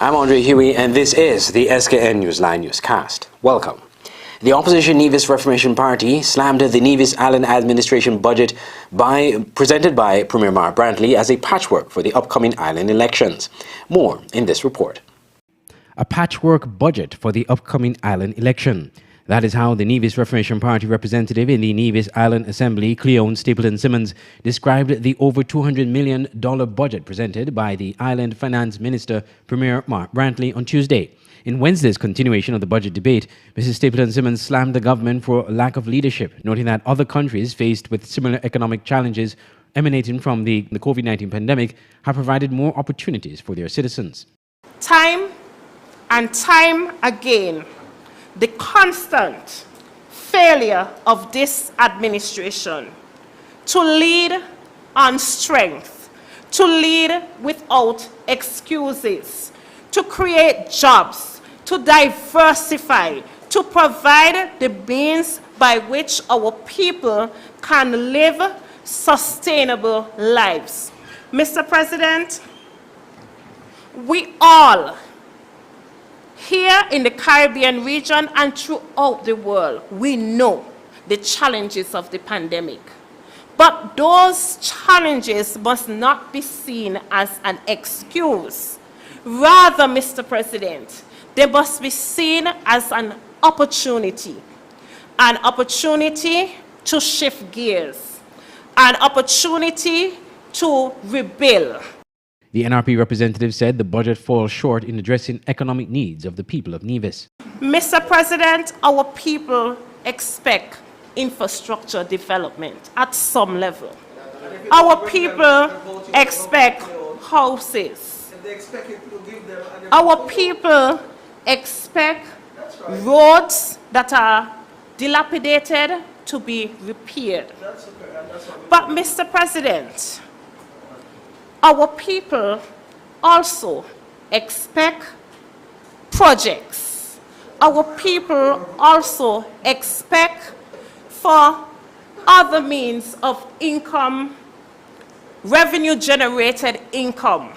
I'm Andre Huey, and this is the Skn Newsline Newscast. Welcome. The opposition Nevis Reformation Party slammed the Nevis Island administration budget presented by Premier Mark Brantley as a patchwork for the upcoming island elections. More in this report. A patchwork budget for the upcoming island election. That is how the Nevis Reformation Party representative in the Nevis Island Assembly, Cleone Stapleton Simmons, described the over $200 million budget presented by the Island Finance Minister, Premier Mark Brantley, on Tuesday. In Wednesday's continuation of the budget debate, Mrs. Stapleton Simmons slammed the government for lack of leadership, noting that other countries faced with similar economic challenges emanating from the COVID-19 pandemic have provided more opportunities for their citizens. Time and time again, the constant failure of this administration to lead on strength, to lead without excuses, to create jobs, to diversify, to provide the means by which our people can live sustainable lives. Mr. President, we all here in the Caribbean region and throughout the world, we know the challenges of the pandemic. But those challenges must not be seen as an excuse. Rather, Mr. President, they must be seen as an opportunity to shift gears, an opportunity to rebuild. The NRP representative said the budget falls short in addressing economic needs of the people of Nevis. Mr. President, our people expect infrastructure development at some level. Our people expect houses. Our people expect roads that are dilapidated to be repaired. But, Mr. President, our people also expect projects. Our people also expect for other means of income, revenue-generated income.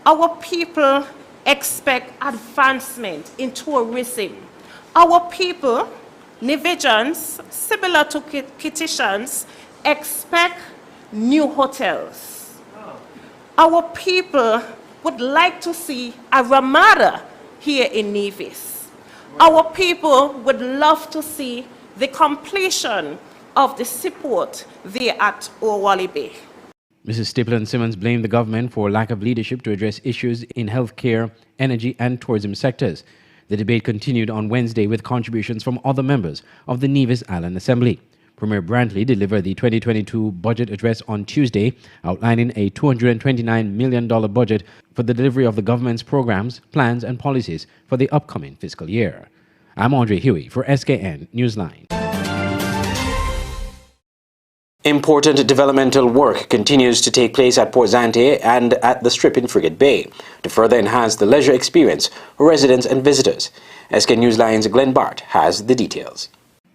Our people expect advancement in tourism. Our people, Nevisians, similar to Kittians, expect new hotels. Our people would like to see a Ramada here in Nevis. Our people would love to see the completion of the seaport there at Owali Bay. Mrs. Stapleton Simmons blamed the government for lack of leadership to address issues in healthcare, energy, and tourism sectors. The debate continued on Wednesday with contributions from other members of the Nevis Island Assembly. Premier Brantley delivered the 2022 budget address on Tuesday, outlining a $229 million budget for the delivery of the government's programs, plans, and policies for the upcoming fiscal year. I'm Andre Huey for Skn Newsline. Important developmental work continues to take place at Port Zante and at the Strip in Frigate Bay to further enhance the leisure experience for residents and visitors. Skn Newsline's Glenn Bart has the details.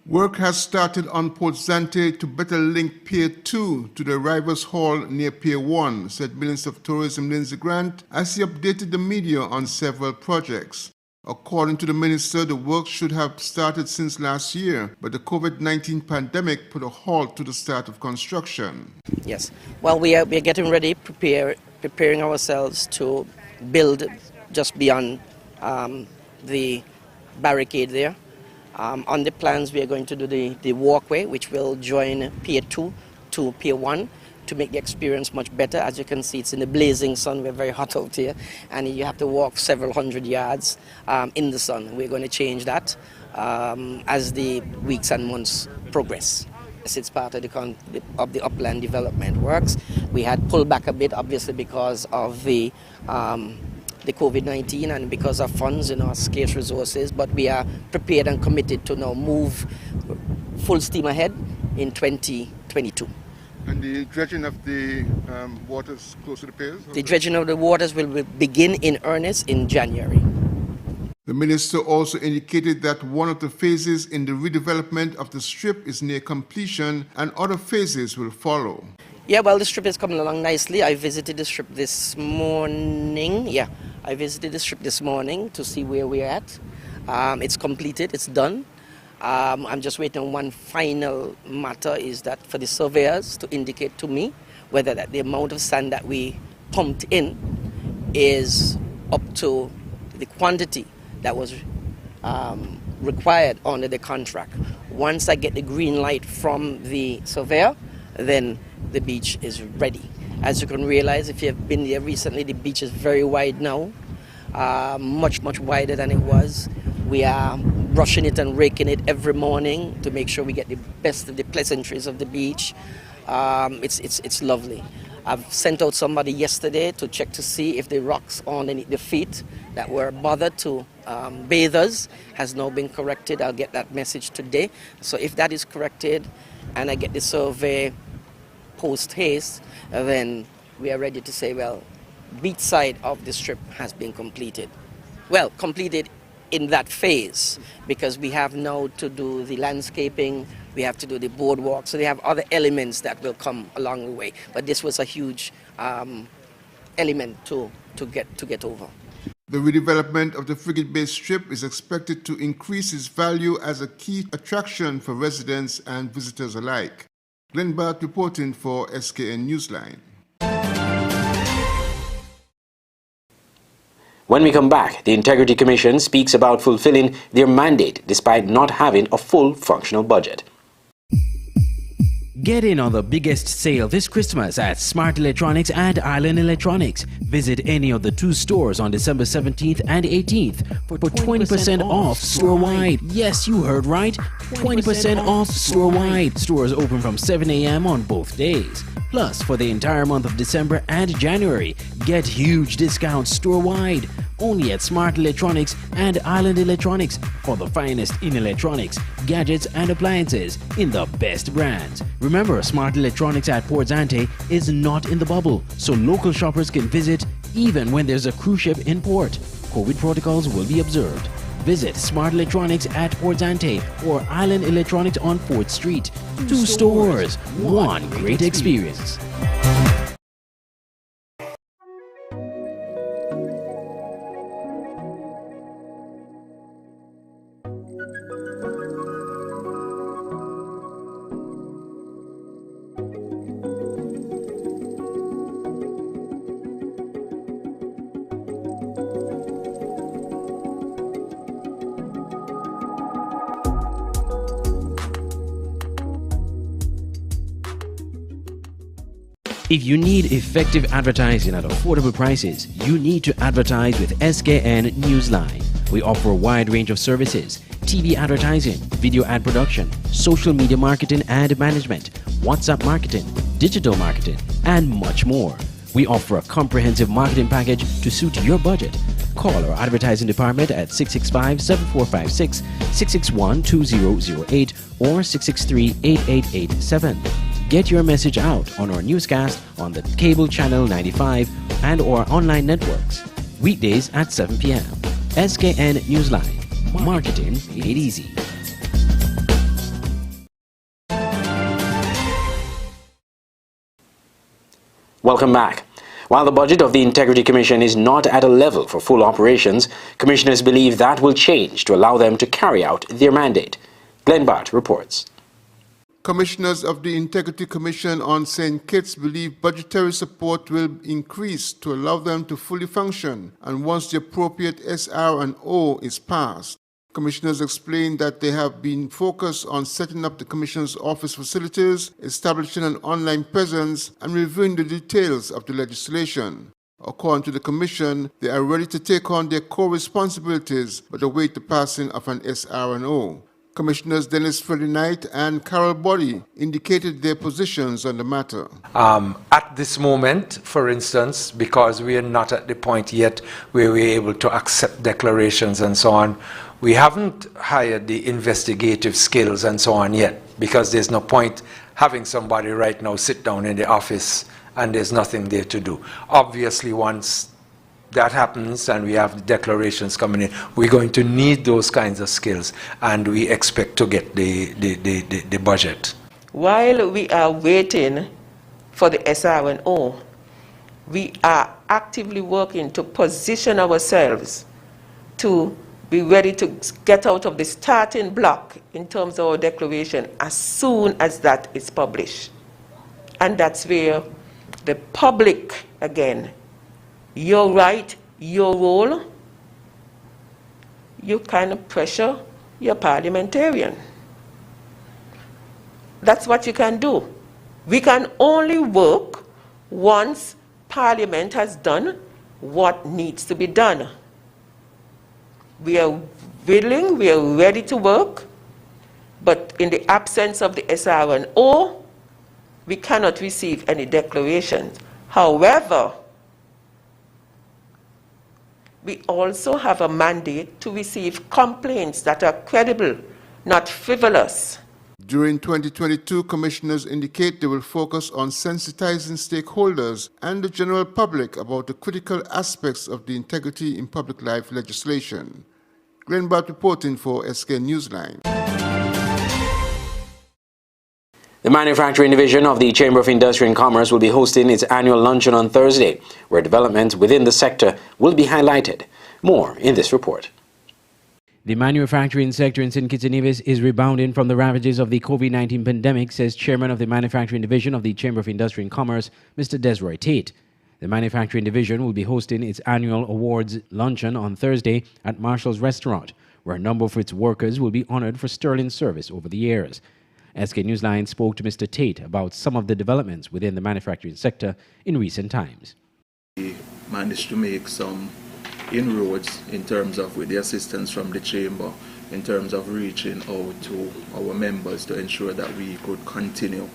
Work has started on Port Zante to better link Pier 2 to the arrivals hall near Pier 1, said Minister of Tourism Lindsay Grant as he updated the media on several projects. According to the minister, the work should have started since last year, but the COVID-19 pandemic put a halt to the start of construction. Yes. Well, we are getting ready, preparing ourselves to build just beyond the barricade there. On the plans, we are going to do the walkway, which will join Pier 2 to Pier 1 to make the experience much better. As you can see, it's in the blazing sun. We're very hot out here, and you have to walk several hundred yards in the sun. We're going to change that as the weeks and months progress. It's part of the upland development works. We had pulled back a bit, obviously, because of the COVID-19 and because of funds, scarce resources, but we are prepared and committed to now move full steam ahead in 2022. And the dredging of the waters close to the piers? The dredging of the waters will begin in earnest in January. The minister also indicated that one of the phases in the redevelopment of the strip is near completion and other phases will follow. Yeah, well, the strip is coming along nicely. I visited the strip this morning. Yeah, I visited the strip this morning to see where we're at. It's completed, it's done. I'm just waiting on one final matter, is that for the surveyors to indicate to me whether that the amount of sand that we pumped in is up to the quantity that was required under the contract. Once I get the green light from the surveyor, then the beach is ready. As you can realize, if you've been there recently, the beach is very wide now, much wider than it was. We are brushing it and raking it every morning to make sure we get the best of the pleasantries of the beach. It's lovely. I've sent out somebody yesterday to check to see if the rocks underneath the feet that were bothered to bathers has now been corrected. I'll get that message today. So if that is corrected and I get the survey post haste, then we are ready to say, well, beach side of the strip has been completed. Well, completed in that phase, because we have now to do the landscaping, we have to do the boardwalk, so they have other elements that will come along the way. But this was a huge element to get over. The redevelopment of the Frigate Bay Strip is expected to increase its value as a key attraction for residents and visitors alike. Glenn Bart reporting for Skn Newsline. When we come back, the Integrity Commission speaks about fulfilling their mandate despite not having a full functional budget. Get in on the biggest sale this Christmas at Smart Electronics and Island Electronics. Visit any of the 2 stores on December 17th and 18th for 20% off store-wide. Yes, you heard right. 20% off store-wide. Stores open from 7 a.m. on both days. Plus, for the entire month of December and January, get huge discounts store-wide. Only at Smart Electronics and Island Electronics for the finest in electronics, gadgets and appliances in the best brands. Remember, Smart Electronics at Port Zante is not in the bubble, so local shoppers can visit even when there's a cruise ship in port. COVID protocols will be observed. Visit Smart Electronics at Port Zante or Island Electronics on 4th Street. 2 stores, one great experience. If you need effective advertising at affordable prices, you need to advertise with Skn Newsline. We offer a wide range of services: TV advertising, video ad production, social media marketing and management, WhatsApp marketing, digital marketing, and much more. We offer a comprehensive marketing package to suit your budget. Call our advertising department at 665-7456, 661-2008, or 663-8887. Get your message out on our newscast on the cable channel 95 and or online networks. Weekdays at 7 p.m. Skn Newsline. Marketing made easy. Welcome back. While the budget of the Integrity Commission is not at a level for full operations, commissioners believe that will change to allow them to carry out their mandate. Glenn Bart reports. Commissioners of the Integrity Commission on St. Kitts believe budgetary support will increase to allow them to fully function, and once the appropriate SR&O is passed. Commissioners explained that they have been focused on setting up the Commission's office facilities, establishing an online presence, and reviewing the details of the legislation. According to the Commission, they are ready to take on their core responsibilities but await the passing of an SR&O. Commissioners Dennis Freddie Knight and Carol Body indicated their positions on the matter. At this moment, for instance, because we are not at the point yet where we're able to accept declarations and so on, we haven't hired the investigative skills and so on yet, because there's no point having somebody right now sit down in the office and there's nothing there to do. Obviously, once that happens and we have the declarations coming in, we're going to need those kinds of skills, and we expect to get the budget. While we are waiting for the SR&O, we are actively working to position ourselves to be ready to get out of the starting block in terms of our declaration as soon as that is published. And that's where the public, again, your right, your role, you kind of pressure your parliamentarian. That's what you can do. We can only work once Parliament has done what needs to be done. We are willing, we are ready to work, but in the absence of the SRNO, we cannot receive any declarations. However, we also have a mandate to receive complaints that are credible, not frivolous. During 2022, commissioners indicate they will focus on sensitizing stakeholders and the general public about the critical aspects of the integrity in public life legislation. Glenn Barth reporting for Skn Newsline. The manufacturing division of the Chamber of Industry and Commerce will be hosting its annual luncheon on Thursday, where developments within the sector will be highlighted. More in this report. The manufacturing sector in St. Kitts and Nevis is rebounding from the ravages of the COVID-19 pandemic, says Chairman of the Manufacturing Division of the Chamber of Industry and Commerce, Mr. Desroy Tate. The Manufacturing Division will be hosting its annual awards luncheon on Thursday at Marshall's Restaurant, where a number of its workers will be honored for sterling service over the years. Skn Newsline spoke to Mr. Tate about some of the developments within the manufacturing sector in recent times. We managed to make some inroads in terms of, with the assistance from the Chamber, in terms of reaching out to our members to ensure that we could continue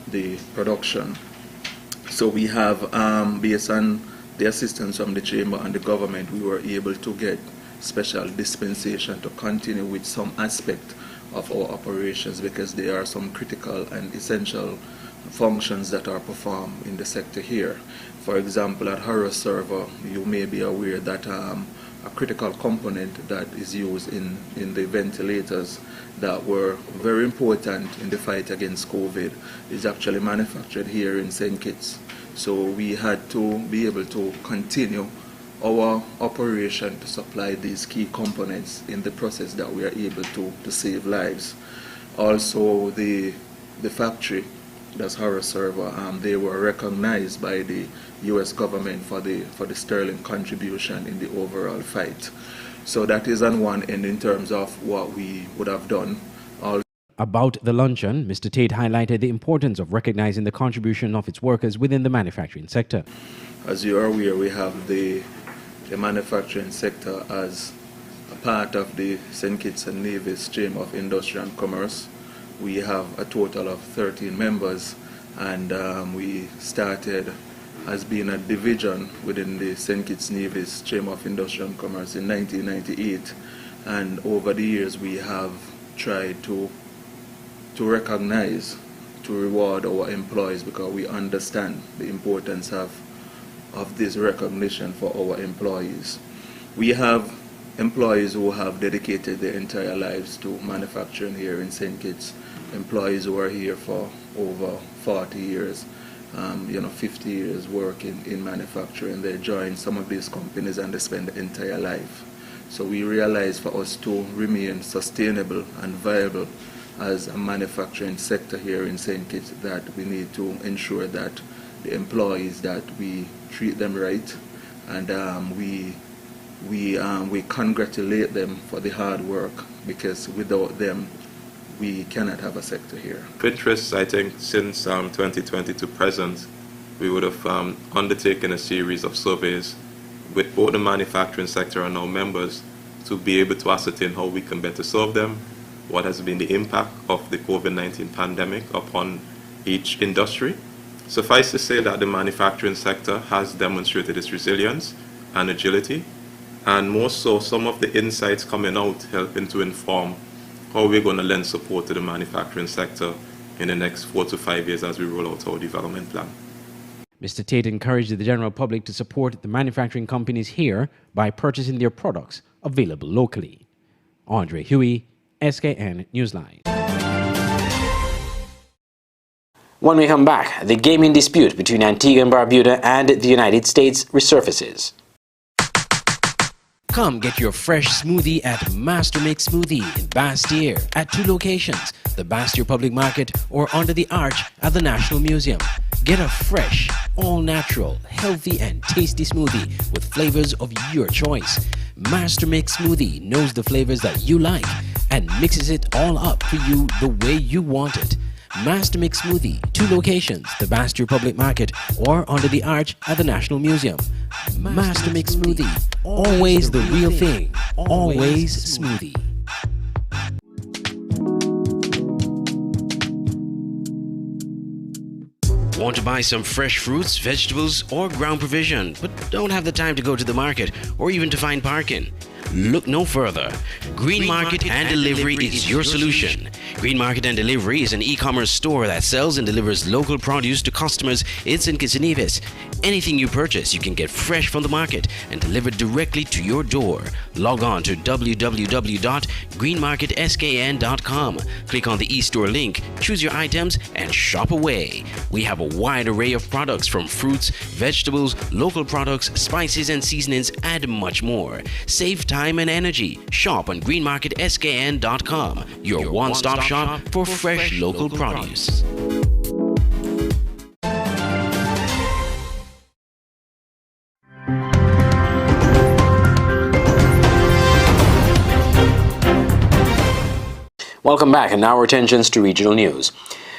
the production. So we have, based on the assistance from the Chamber and the government, we were able to get special dispensation to continue with some aspect of our operations, because there are some critical and essential functions that are performed in the sector here. For example, at Horror Server, you may be aware that a critical component that is used in the ventilators that were very important in the fight against COVID is actually manufactured here in St. Kitts. So we had to be able to continue our operation to supply these key components in the process that we are able to save lives. Also, the factory, that's Horror Server, they were recognized by the U.S. government for the sterling contribution in the overall fight. So that is on one end in terms of what we would have done. About the luncheon, Mr. Tate highlighted the importance of recognizing the contribution of its workers within the manufacturing sector. As you are aware, we have the manufacturing sector as a part of the St. Kitts and Nevis Chamber of Industry and Commerce. We have a total of 13 members, and we started as being a division within the St. Kitts Nevis Chamber of Industry and Commerce in 1998. And over the years, we have tried to recognize, to reward our employees, because we understand the importance of this recognition for our employees. We have employees who have dedicated their entire lives to manufacturing here in St. Kitts, employees who are here for over 40 years, 50 years working in manufacturing. They join some of these companies and they spend the entire life. So we realize for us to remain sustainable and viable as a manufacturing sector here in St. Kitts, that we need to ensure that the employees, that we treat them right, and we congratulate them for the hard work, because without them we cannot have a sector here. Interest, I think, since 2020 to present, we would have undertaken a series of surveys with both the manufacturing sector and our members to be able to ascertain how we can better serve them, what has been the impact of the COVID-19 pandemic upon each industry. Suffice to say that the manufacturing sector has demonstrated its resilience and agility, and more so some of the insights coming out helping to inform how we're going to lend support to the manufacturing sector in the next 4 to 5 years as we roll out our development plan. Mr. Tate encouraged the general public to support the manufacturing companies here by purchasing their products available locally. Andre Huey, Skn Newsline. When we come back, the gaming dispute between Antigua and Barbuda and the United States resurfaces. Come get your fresh smoothie at Master Mix Smoothie in Bastyr at 2 locations, the Bastyr Public Market or under the arch at the National Museum. Get a fresh, all-natural, healthy and tasty smoothie with flavors of your choice. Master Mix Smoothie knows the flavors that you like and mixes it all up for you the way you want it. Master Mix Smoothie, 2 locations, the Bastyr Public Market or under the arch at the National Museum. Master Mix Smoothie, always the real thing, always smoothie. Want to buy some fresh fruits, vegetables, or ground provision, but don't have the time to go to the market or even to find parking? Look no further. Green Market and Delivery is your solution. Green Market and Delivery is an e-commerce store that sells and delivers local produce to customers in St. Kitts and Nevis. Anything you purchase, you can get fresh from the market and delivered directly to your door. Log on to www.greenmarketskn.com. Click on the e-store link, choose your items, and shop away. We have a wide array of products from fruits, vegetables, local products, spices and seasonings, and much more. Save time and energy. Shop on greenmarketskn.com, your one-stop shop for fresh local produce. Welcome back, and now our attentions to regional news.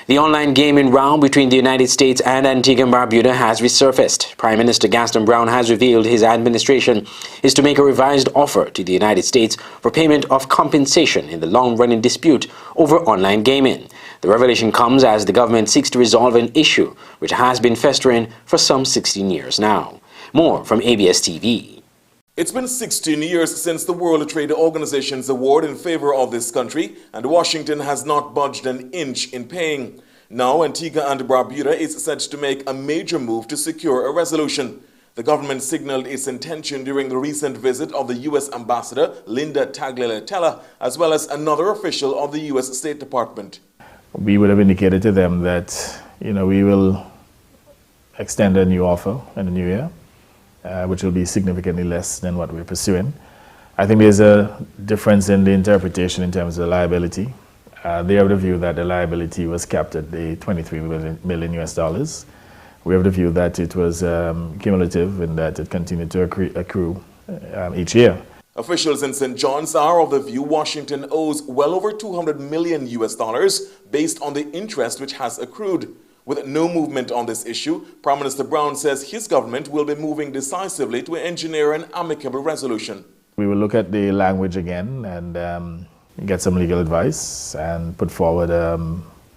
The online gaming row between the United States and Antigua and Barbuda has resurfaced. Prime Minister Gaston Brown has revealed his administration is to make a revised offer to the United States for payment of compensation in the long-running dispute over online gaming. The revelation comes as the government seeks to resolve an issue which has been festering for some 16 years now. More from ABS TV. It's been 16 years since the World Trade Organization's award in favor of this country, and Washington has not budged an inch in paying. Now, Antigua and Barbuda is set to make a major move to secure a resolution. The government signaled its intention during the recent visit of the U.S. Ambassador Linda Tagliatella, as well as another official of the U.S. State Department. We would have indicated to them that, we will extend a new offer in the new year. Which will be significantly less than what we're pursuing. I think there's a difference in the interpretation in terms of the liability. They have the view that the liability was capped at the $23 million US dollars. We have the view that it was cumulative and that it continued to accrue each year. Officials in St. John's are of the view Washington owes well over $200 million US dollars based on the interest which has accrued. With no movement on this issue, Prime Minister Brown says his government will be moving decisively to engineer an amicable resolution. We will look at the language again and get some legal advice and put forward a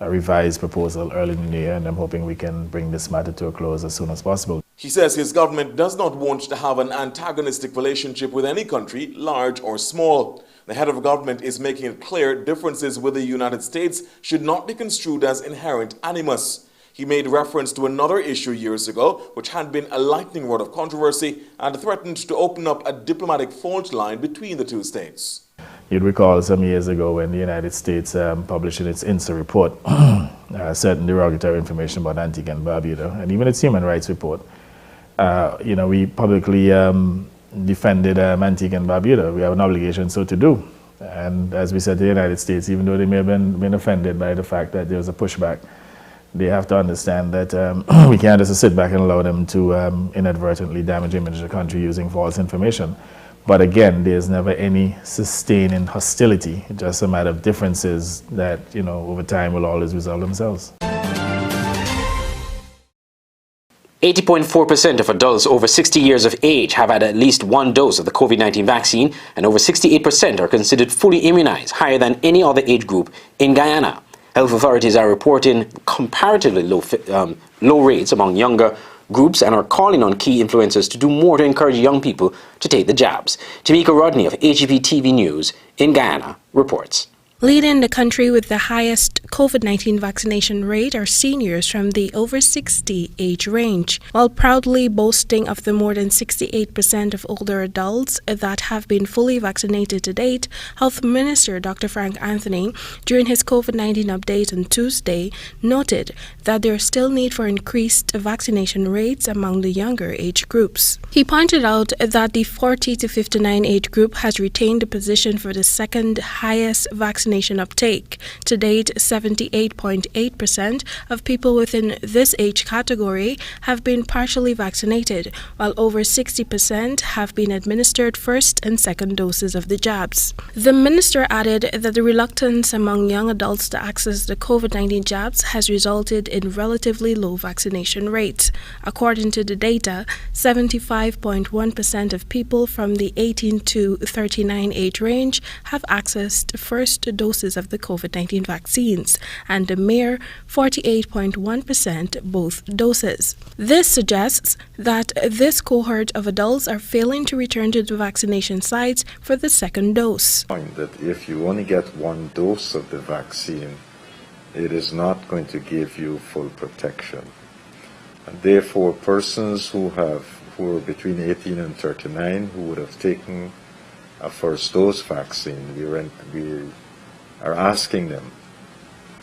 revised proposal early in the year, and I'm hoping we can bring this matter to a close as soon as possible. He says his government does not want to have an antagonistic relationship with any country, large or small. The head of government is making it clear differences with the United States should not be construed as inherent animus. He made reference to another issue years ago, which had been a lightning rod of controversy and threatened to open up a diplomatic fault line between the two states. You'd recall some years ago when the United States published in its INSA report certain derogatory information about Antigua and Barbuda, and even its human rights report. We publicly defended Antigua and Barbuda. We have an obligation so to do. And as we said to the United States, even though they may have been offended by the fact that there was a pushback, they have to understand that we can't just sit back and allow them to inadvertently damage the image of the country using false information. But again, there's never any sustaining hostility, just a matter of differences that, over time will always resolve themselves. 80.4% of adults over 60 years of age have had at least one dose of the COVID-19 vaccine, and over 68% are considered fully immunized, higher than any other age group in Guyana. Health authorities are reporting comparatively low rates among younger groups and are calling on key influencers to do more to encourage young people to take the jabs. Tamika Rodney of HEP TV News in Guyana reports. Leading the country with the highest COVID-19 vaccination rate are seniors from the over 60 age range, while proudly boasting of the more than 68% of older adults that have been fully vaccinated to date. Health Minister Dr. Frank Anthony, during his COVID-19 update on Tuesday, noted that there is still need for increased vaccination rates among the younger age groups. He pointed out that the 40 to 59 age group has retained the position for the second highest vaccination uptake. To date, 78.8% of people within this age category have been partially vaccinated, while over 60% have been administered first and second doses of the jabs. The minister added that the reluctance among young adults to access the COVID-19 jabs has resulted in relatively low vaccination rates. According to the data, 75.1% of people from the 18 to 39 age range have accessed first doses of the COVID-19 vaccines, and a mere 48.1% both doses. This suggests that this cohort of adults are failing to return to the vaccination sites for the second dose. That if you only get one dose of the vaccine, it is not going to give you full protection. And therefore, persons who are between 18 and 39 who would have taken a first dose vaccine, we are asking them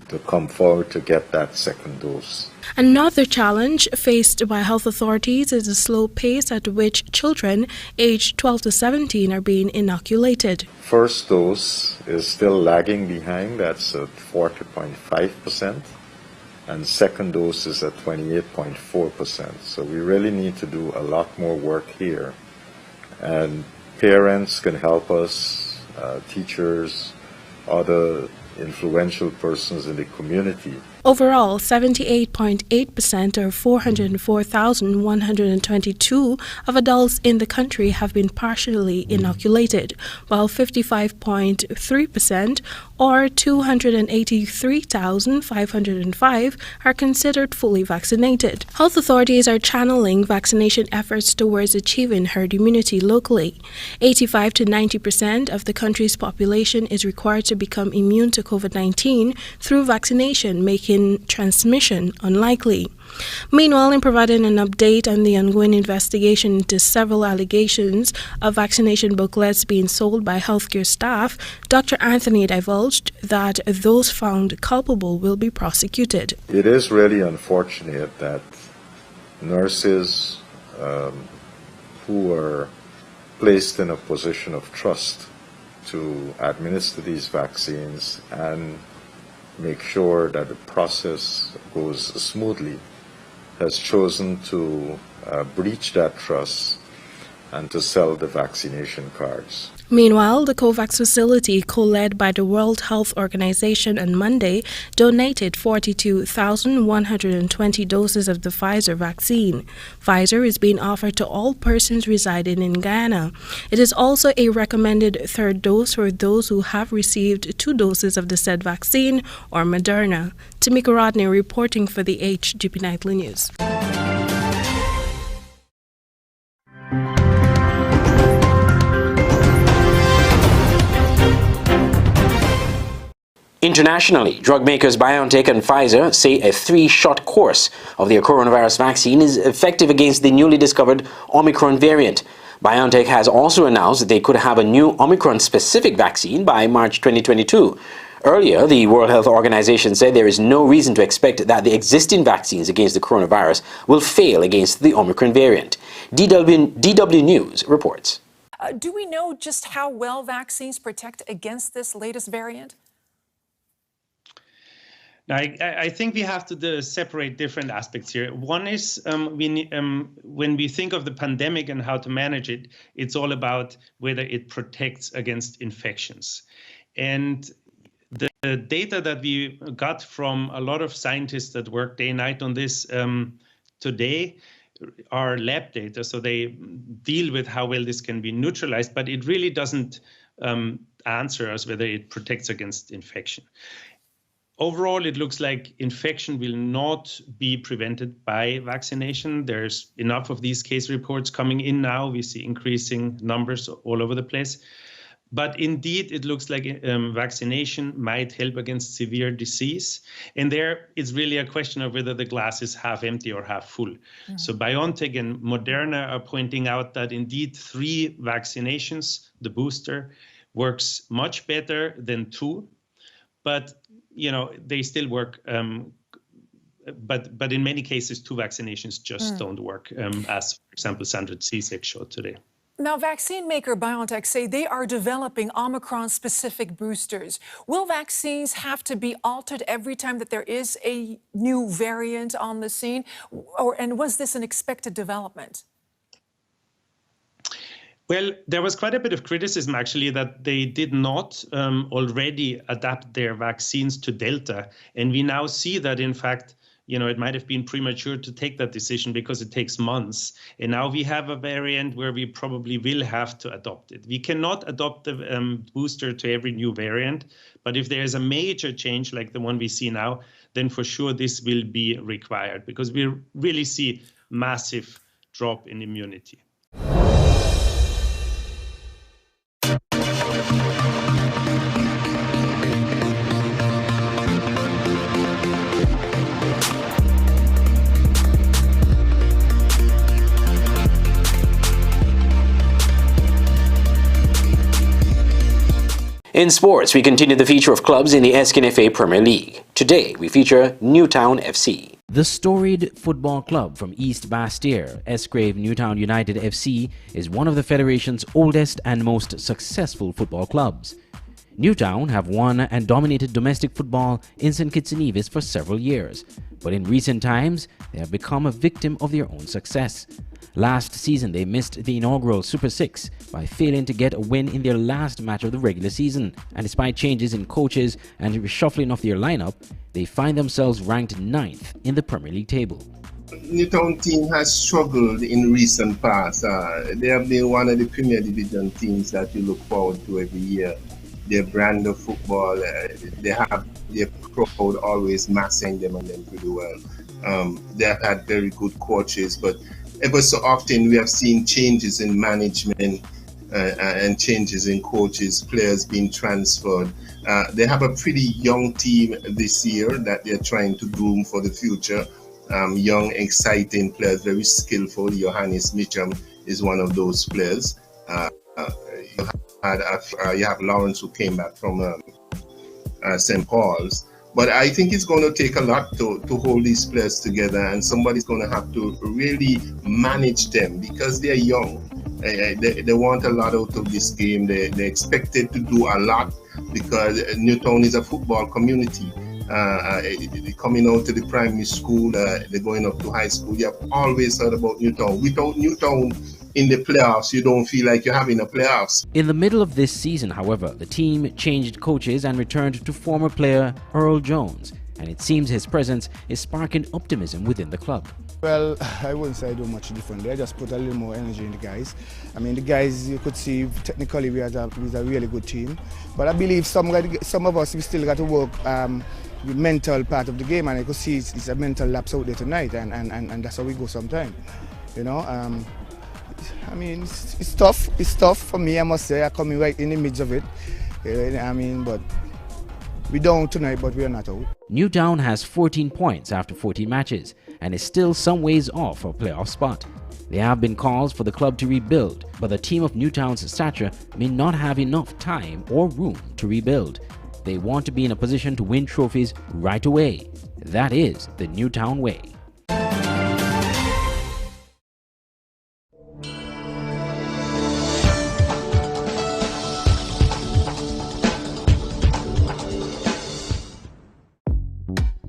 to come forward to get that second dose. Another challenge faced by health authorities is the slow pace at which children aged 12 to 17 are being inoculated. First dose is still lagging behind, that's at 40.5%, and second dose is at 28.4%. So we really need to do a lot more work here. And parents can help us, teachers, other influential persons in the community. Overall, 78.8% or 404,122 of adults in the country have been partially inoculated, while 55.3% or 283,505 are considered fully vaccinated. Health authorities are channeling vaccination efforts towards achieving herd immunity locally. 85 to 90% of the country's population is required to become immune to COVID-19 through vaccination, making transmission unlikely. Meanwhile, in providing an update on the ongoing investigation into several allegations of vaccination booklets being sold by healthcare staff, Dr. Anthony divulged that those found culpable will be prosecuted. It is really unfortunate that nurses who are placed in a position of trust to administer these vaccines and make sure that the process goes smoothly, has chosen to breach that trust and to sell the vaccination cards. Meanwhile, the COVAX facility, co-led by the World Health Organization on Monday, donated 42,120 doses of the Pfizer vaccine. Pfizer is being offered to all persons residing in Guyana. It is also a recommended third dose for those who have received 2 doses of the said vaccine or Moderna. Tamika Rodney reporting for the HGP Nightly News. Internationally, drug makers BioNTech and Pfizer say a 3-shot course of their coronavirus vaccine is effective against the newly discovered Omicron variant. BioNTech has also announced that they could have a new Omicron-specific vaccine by March 2022. Earlier, the World Health Organization said there is no reason to expect that the existing vaccines against the coronavirus will fail against the Omicron variant. DW News reports. Do we know just how well vaccines protect against this latest variant? I think we have to separate different aspects here. One is when we think of the pandemic and how to manage it, it's all about whether it protects against infections. And the data that we got from a lot of scientists that work day and night on this today are lab data, so they deal with how well this can be neutralized, but it really doesn't answer us whether it protects against infection. Overall, it looks like infection will not be prevented by vaccination. There's enough of these case reports coming in now. We see increasing numbers all over the place. But indeed, it looks like vaccination might help against severe disease. And there, it's really a question of whether the glass is half empty or half full. So BioNTech and Moderna are pointing out that indeed 3 vaccinations, the booster, works much better than 2. But, they still work. But in many cases, 2 vaccinations just don't work, as, for example, Sandra Zizek showed today. Now, vaccine maker BioNTech say they are developing Omicron-specific boosters. Will vaccines have to be altered every time that there is a new variant on the scene? And was this an expected development? Well, there was quite a bit of criticism, actually, that they did not already adapt their vaccines to Delta. And we now see that, in fact, it might have been premature to take that decision because it takes months. And now we have a variant where we probably will have to adopt it. We cannot adopt the booster to every new variant. But if there is a major change like the one we see now, then for sure this will be required because we really see massive drop in immunity. In sports, we continue the feature of clubs in the Skn FA Premier League. Today, we feature Newtown FC. The storied football club from East Bastyr, Esgrave Newtown United FC, is one of the Federation's oldest and most successful football clubs. Newtown have won and dominated domestic football in St. Kitts and Nevis for several years, but in recent times, they have become a victim of their own success. Last season, they missed the inaugural Super 6 by failing to get a win in their last match of the regular season, and despite changes in coaches and reshuffling of their lineup, they find themselves ranked 9th in the Premier League table. Newtown team has struggled in recent past. They have been one of the Premier Division teams that you look forward to every year. Their brand of football, they have their crowd always massing them and them pretty well. They have had very good coaches, but ever so often we have seen changes in management and changes in coaches, players being transferred. They have a pretty young team this year that they're trying to groom for the future. Young, exciting players, very skillful. Johannes Mitcham is one of those players. You have Lawrence, who came back from St. Paul's. But I think it's going to take a lot to hold these players together, and somebody's going to have to really manage them because they're young. They want a lot out of this game. They're expected to do a lot because Newtown is a football community. Coming out to the primary school, they're going up to high school. You have always heard about Newtown. Without Newtown in the playoffs, you don't feel like you're having a playoffs. In the middle of this season, however, the team changed coaches and returned to former player Earl Jones, and it seems his presence is sparking optimism within the club. Well, I wouldn't say I do much differently. I just put a little more energy in the guys. I mean, the guys, you could see technically we are a really good team, but I believe some of us, we still got to work the mental part of the game, and I could see it's a mental lapse out there tonight, and that's how we go sometimes. I mean, it's tough. It's tough for me, I must say. I'm coming right in the midst of it. But we're down tonight, but we are not out. Newtown has 14 points after 14 matches and is still some ways off a playoff spot. There have been calls for the club to rebuild, but the team of Newtown's stature may not have enough time or room to rebuild. They want to be in a position to win trophies right away. That is the Newtown way.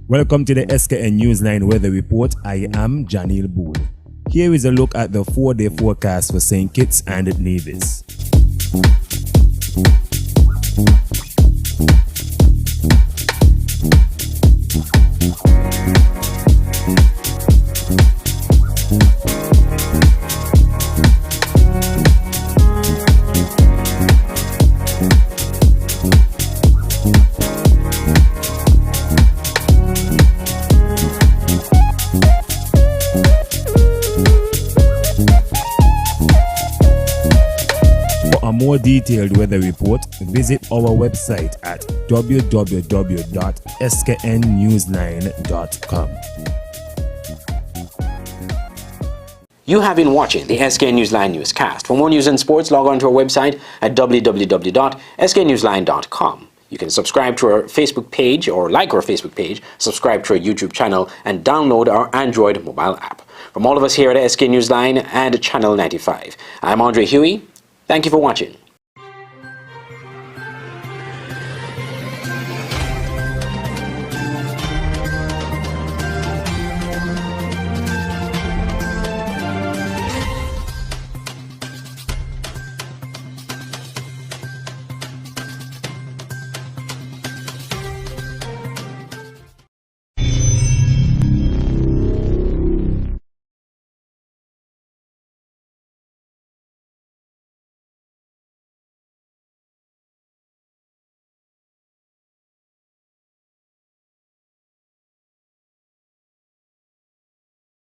Welcome to the Skn Newsline Weather Report. I am Janil Boole. Here is a look at the 4-day forecast for St. Kitts and Nevis. more detailed weather report, visit our website at www.sknnewsline.com. You have been watching the Skn Newsline Newscast. For more news and sports, log on to our website at www.sknnewsline.com. You can subscribe to our Facebook page or like our Facebook page, subscribe to our YouTube channel, and download our Android mobile app. From all of us here at Skn Newsline and Channel 95, I'm Andre Huey. Thank you for watching.